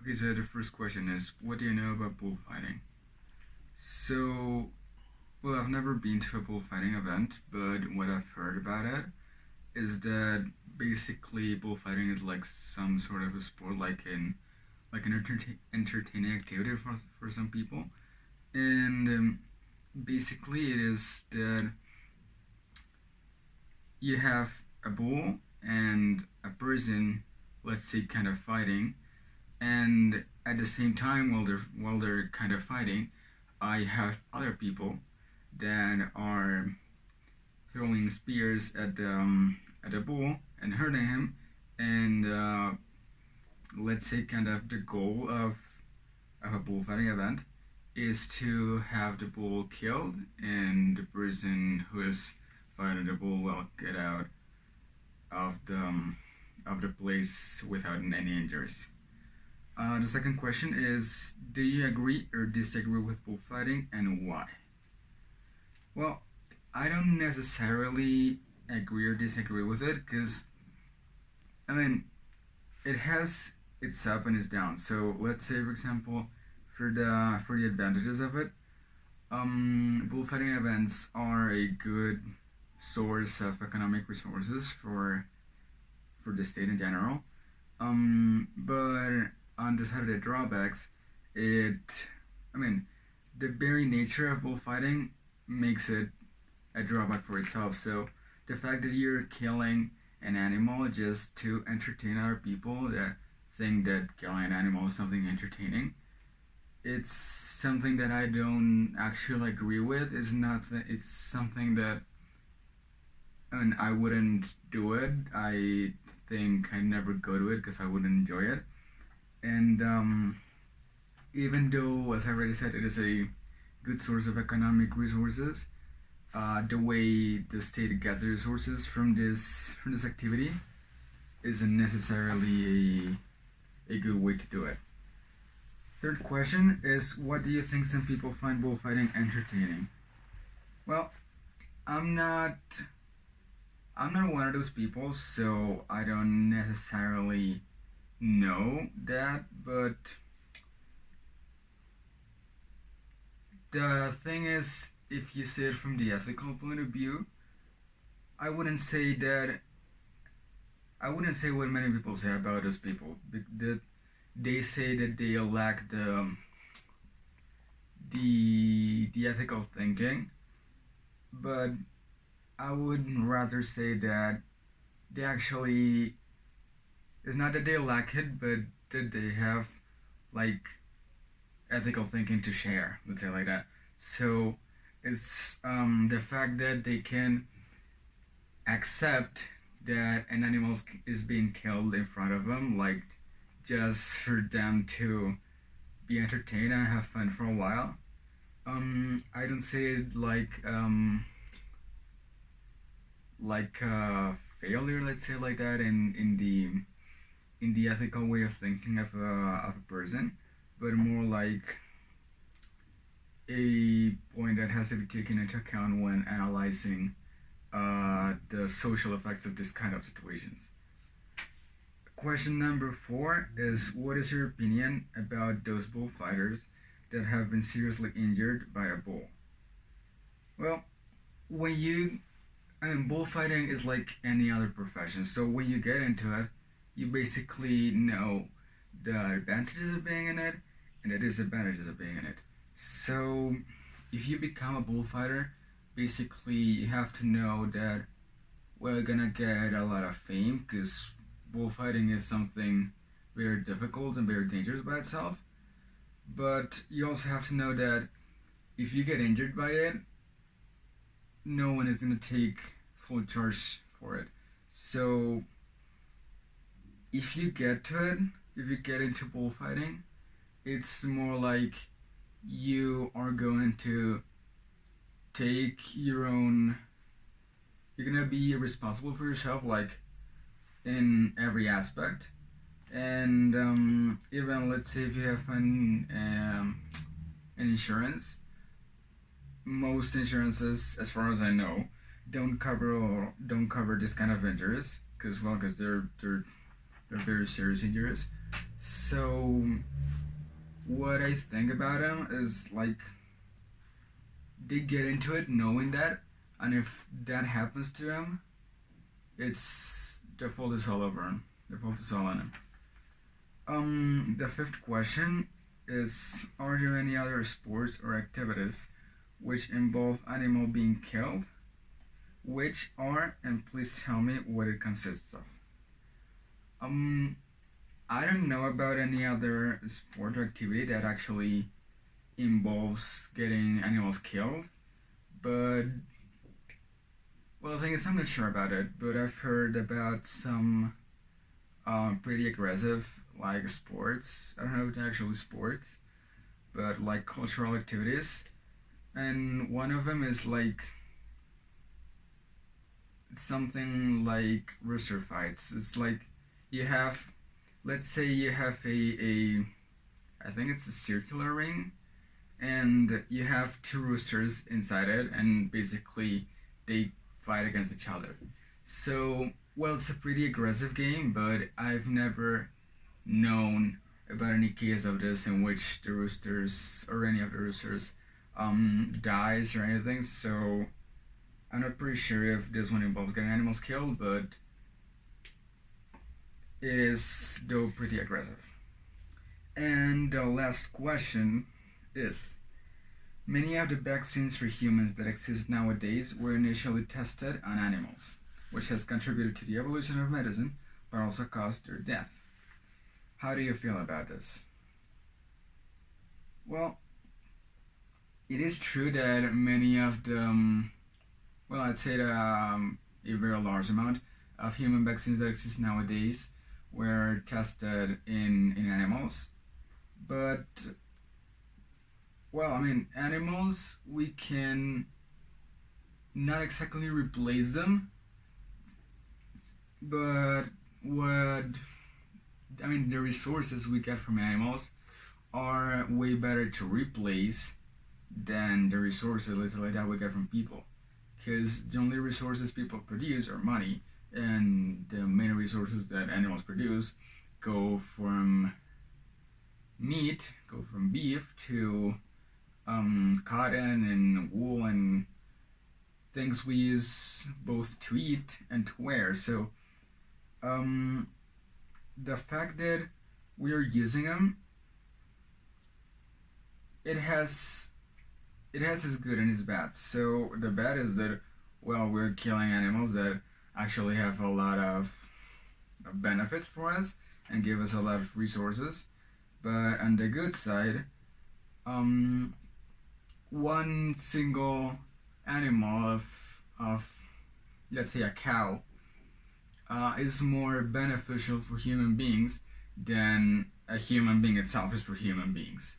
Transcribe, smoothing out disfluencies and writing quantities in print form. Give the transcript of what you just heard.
Okay, so the first question is, what do you know about bullfighting? So, well, I've never been to a bullfighting event, but what I've heard about it is that basically bullfighting is like some sort of a sport, like an entertaining activity for some people, and basically it is that you have a bull and a person, let's say, kind of fighting, and at the same time while they're kind of fighting, I have other people that are throwing spears at the bull and hurting him, and let's say kind of the goal of a bullfighting event is to have the bull killed and the person who is fighting the bull will get out of the place without any injuries. The second question is, do you agree or disagree with bullfighting and why? Well, I don't necessarily agree or disagree with it because, I mean, it has its up and its down. So let's say, for example, for the advantages of it, bullfighting events are a good source of economic resources for the state in general. But on the side of the drawbacks, it, I mean, the very nature of bullfighting makes it a drawback for itself. So the fact that you're killing an animal just to entertain other people that think that killing an animal is something entertaining, it's something that I don't actually agree with. It's something that, I mean, I wouldn't do it. I think I never go to it because I wouldn't enjoy it. And even though, as I already said, it is a good source of economic resources, the way the state gets the resources from this activity isn't necessarily a good way to do it. Third question is, what do you think some people find bullfighting entertaining? Well, I'm not I'm not one of those people, so I don't necessarily know that, but the thing is, if you see it from the ethical point of view, I wouldn't say that I wouldn't say what many people say about those people. That they say that they lack the ethical thinking, but I would rather say that they actually, it's not that they lack it, but that they have like ethical thinking to share. Let's say like that. So it's the fact that they can accept that an animal is being killed in front of them, like just for them to be entertained and have fun for a while. I don't say it like failure, let's say like that, in the ethical way of thinking of a person, but more like a point that has to be taken into account when analyzing the social effects of this kind of situations. Question number four is, what is your opinion about those bullfighters that have been seriously injured by a bull? Well, when you, I mean, bullfighting is like any other profession. So when you get into it, you basically know the advantages of being in it and the disadvantages of being in it. So if you become a bullfighter, basically you have to know that we're gonna get a lot of fame because bullfighting is something very difficult and very dangerous by itself. But you also have to know that if you get injured by it, no one is gonna take full charge for it. So if you get to it, if you get into bullfighting, it's more like you are going to take your own, you're gonna be responsible for yourself, like in every aspect. And even let's say if you have an insurance, most insurances, as far as I know, don't cover this kind of injuries because, well, because they're very serious injuries. So what I think about them is like they get into it knowing that, and if that happens to them, it's the fault is all over them. The fault is all on them. The fifth question is: are there any other sports or activities which involve animal being killed? Which are, and please tell me what it consists of. Um, I don't know about any other sport or activity that actually involves getting animals killed, but well, the thing is, I'm not sure about it, but I've heard about some pretty aggressive like sports. I don't know if they're actually sports, but like cultural activities, and one of them is like something like rooster fights. It's like you have, let's say you have a I think it's a circular ring, and you have two roosters inside it, and basically they fight against each other. So, well, it's a pretty aggressive game, but I've never known about any case of this in which the roosters or any of the roosters dies or anything. So I'm not pretty sure if this one involves getting animals killed, but it is though pretty aggressive. And the last question is: many of the vaccines for humans that exist nowadays were initially tested on animals, which has contributed to the evolution of medicine, but also caused their death. How do you feel about this? Well, it is true that many of the, well, I'd say that a very large amount of human vaccines that exist nowadays were tested in animals. But, well, I mean, animals, we can not exactly replace them, but what, I mean, the resources we get from animals are way better to replace than the resources, let's say, like that we get from people. Because the only resources people produce are money, and the main resources that animals produce go from meat, go from beef to cotton and wool and things we use both to eat and to wear. So the fact that we are using them, it has its good and its bad. So the bad is that, well, we're killing animals that actually have a lot of benefits for us and give us a lot of resources. But on the good side, one single animal of let's say a cow is more beneficial for human beings than a human being itself is for human beings.